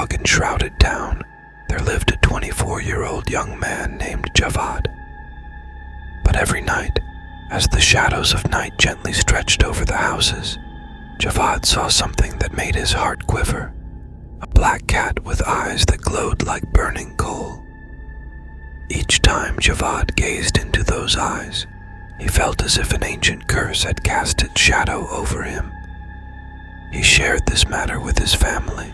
fog-enshrouded town, there lived a 24-year-old young man named Javad. But every night, as the shadows of night gently stretched over the houses, Javad saw something that made his heart quiver, a black cat with eyes that glowed like burning coal. Each time Javad gazed into those eyes, he felt as if an ancient curse had cast its shadow over him. He shared this matter with his family,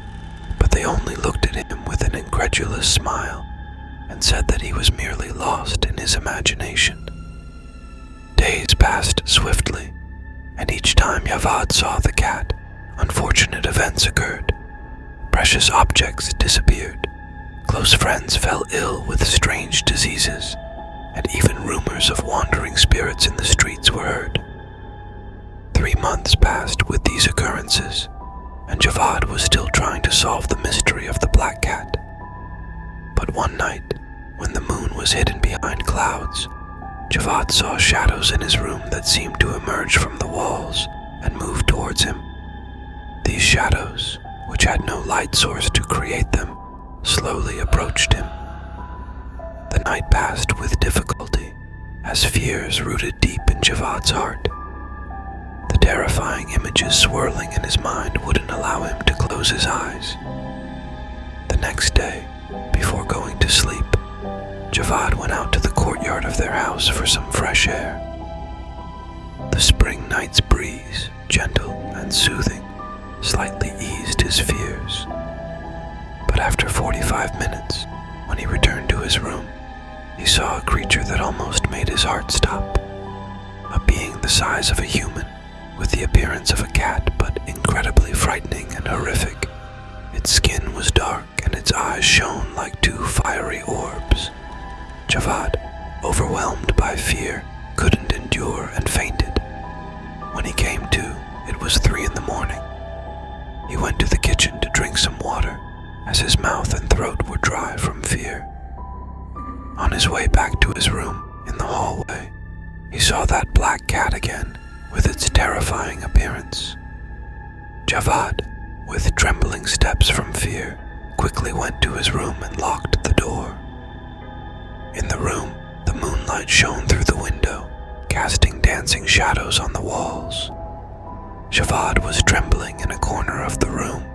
but they only looked at him with an incredulous smile and said that he was merely lost in his imagination. Days passed swiftly, and each time Javad saw the cat, unfortunate events occurred. Precious objects disappeared, close friends fell ill with strange diseases, and even rumors of wandering spirits in the streets were heard. 3 months passed with these occurrences, and Javad was still trying to solve the mystery of the black cat. But one night, when the moon was hidden behind clouds, Javad saw shadows in his room that seemed to emerge from the walls and move towards him. These shadows, which had no light source to create them, slowly approached him. The night passed with difficulty, as fears rooted deep in Javad's heart. The terrifying images swirling in his mind wouldn't allow him to close his eyes. The next day, before going to sleep, Javad went out to the courtyard of their house for some fresh air. The spring night's breeze, gentle and soothing, slightly eased his fears. But after 45 minutes, when he returned to his room, he saw a creature that almost made his heart stop. A being the size of a human, with the appearance of a cat, but incredibly frightening and horrific. Its skin was dark and its eyes shone like 2 fiery orbs. Javad, overwhelmed by fear, couldn't endure and fainted. When he came to, it was 3 in the morning. He went to the kitchen to drink some water, as his mouth and throat were dry from fear. On his way back to his room, in the hallway, he saw that black cat again, with its terrifying appearance. Javad, with trembling steps from fear, quickly went to his room and locked the door. In the room, the moonlight shone through the window, casting dancing shadows on the walls. Javad was trembling in a corner of the room.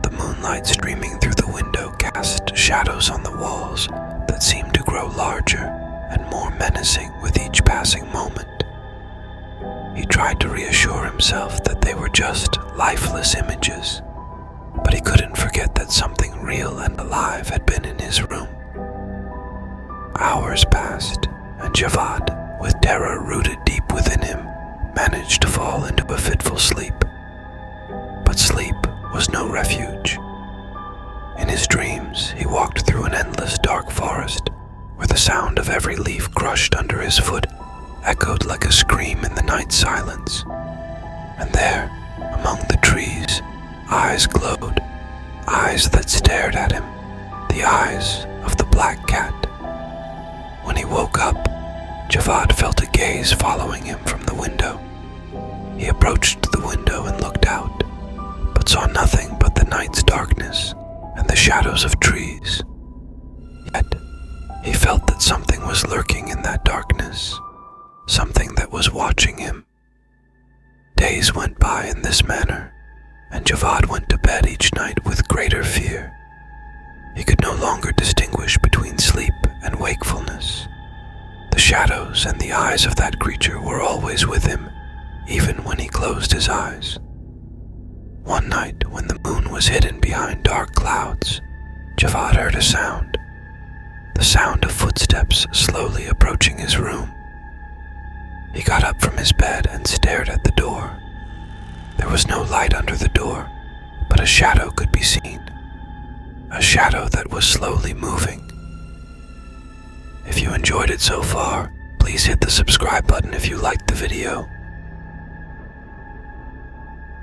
The moonlight streaming through the window cast shadows on the walls that seemed to grow larger and more menacing with each passing moment. He tried to reassure himself that they were just lifeless images, but he couldn't forget that something real and alive had been in his room. Hours passed, and Javad, with terror rooted deep within him, managed to fall into a fitful sleep. But sleep was no refuge. In his dreams, he walked through an endless dark forest, where the sound of every leaf crushed under his foot echoed like a scream in the night silence. And there, among the trees, eyes glowed, eyes that stared at him, the eyes of the black cat. When he woke up, Javad felt a gaze following him from the window. He approached the window and looked out, but saw nothing but the night's darkness and the shadows of trees. Yet, he felt that something was lurking in that darkness, something that was watching him. Days went by in this manner, and Javad went to bed each night with greater fear. He could no longer distinguish between sleep and wakefulness. The shadows and the eyes of that creature were always with him, even when he closed his eyes. One night, when the moon was hidden behind dark clouds, Javad heard a sound, the sound of footsteps slowly approaching his room. He got up from his bed and stared at the door. There was no light under the door, but a shadow could be seen, a shadow that was slowly moving. If you enjoyed it so far, please hit the subscribe button if you liked the video.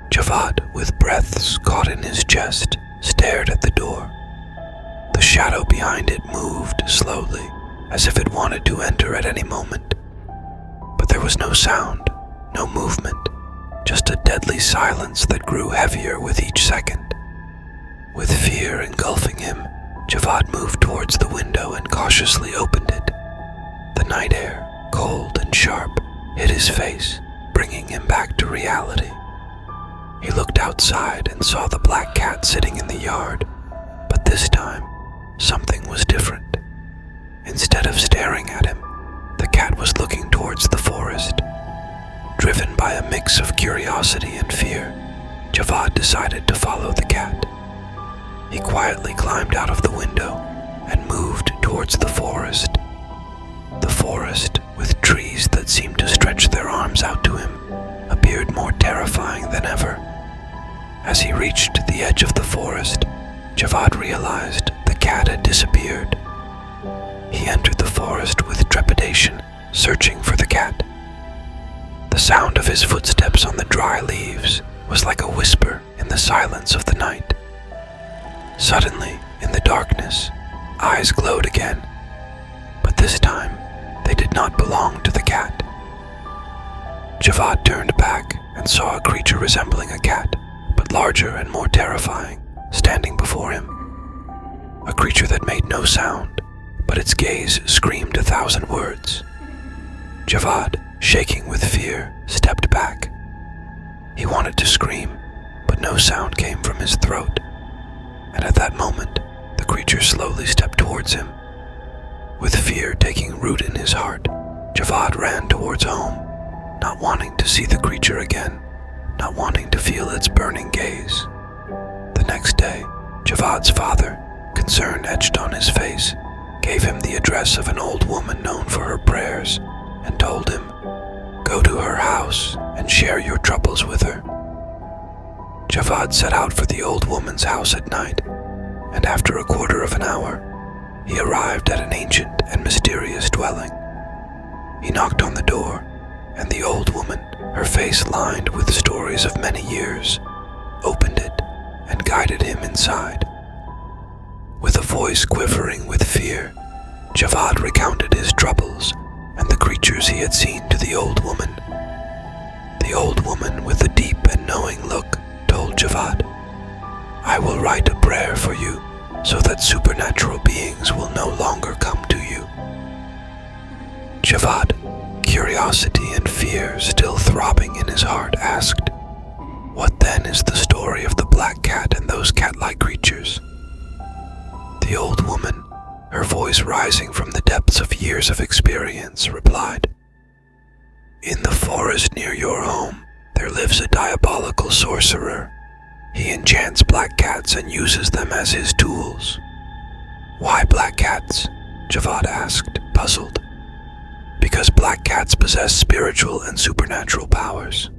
Javad, with breaths caught in his chest, stared at the door. The shadow behind it moved slowly, as if it wanted to enter at any moment. But there was no sound, no movement, just a deadly silence that grew heavier with each second. With fear engulfing him, Javad moved towards the window and cautiously opened it. The night air, cold and sharp, hit his face, bringing him back to reality. He looked outside and saw the black cat sitting in the yard, but this time, something was different. Instead of staring at him, the cat was looking towards the forest. Driven by a mix of curiosity and fear, Javad decided to follow the cat. He quietly climbed out of the window and moved towards the forest. The forest, with trees that seemed to stretch their arms out to him, appeared more terrifying than ever. As he reached the edge of the forest, Javad realized the cat had disappeared. He entered the forest with trepidation, searching for the cat. The sound of his footsteps on the dry leaves was like a whisper in the silence of the night. Suddenly, in the darkness, eyes glowed again, but this time they did not belong to the cat. Javad turned back and saw a creature resembling a cat, but larger and more terrifying, standing before him. A creature that made no sound, but its gaze screamed 1,000 words. Javad, shaking with fear, stepped back. He wanted to scream, but no sound came from his throat. And at that moment, the creature slowly stepped towards him. With fear taking root in his heart, Javad ran towards home, not wanting to see the creature again, not wanting to feel its burning gaze. The next day, Javad's father, concern etched on his face, gave him the address of an old woman known for her prayers, and told him, "Go to her house and share your troubles with her." Javad set out for the old woman's house at night, and after a quarter of an hour, he arrived at an ancient and mysterious dwelling. He knocked on the door, and the old woman, her face lined with stories of many years, opened it and guided him inside. With a voice quivering with fear, Javad recounted his troubles and the creatures he had seen to the old woman. The old woman, with a deep and knowing look, told Javad, "I will write a prayer for you so that supernatural beings will no longer come to you." Javad, curiosity and fear still throbbing in his heart, asked, "What then is the story of the black cat and those cat-like creatures?" The old woman, her voice rising from the depths of years of experience, replied, "In the forest near your home, there lives a diabolical sorcerer. He enchants black cats and uses them as his tools." "Why black cats?" Javad asked, puzzled. "Because black cats possess spiritual and supernatural powers.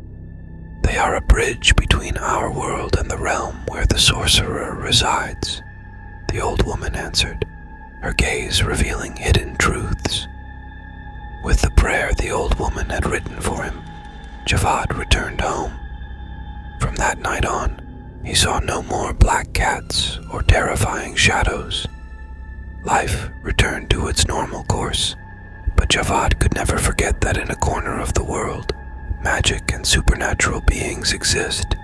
They are a bridge between our world and the realm where the sorcerer resides," the old woman answered, her gaze revealing hidden truths. With the prayer the old woman had written for him, Javad returned home. From that night on, he saw no more black cats or terrifying shadows. Life returned to its normal course, but Javad could never forget that in a corner of the world, magic and supernatural beings exist,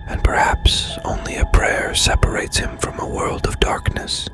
and perhaps only a prayer separates him from a world of darkness.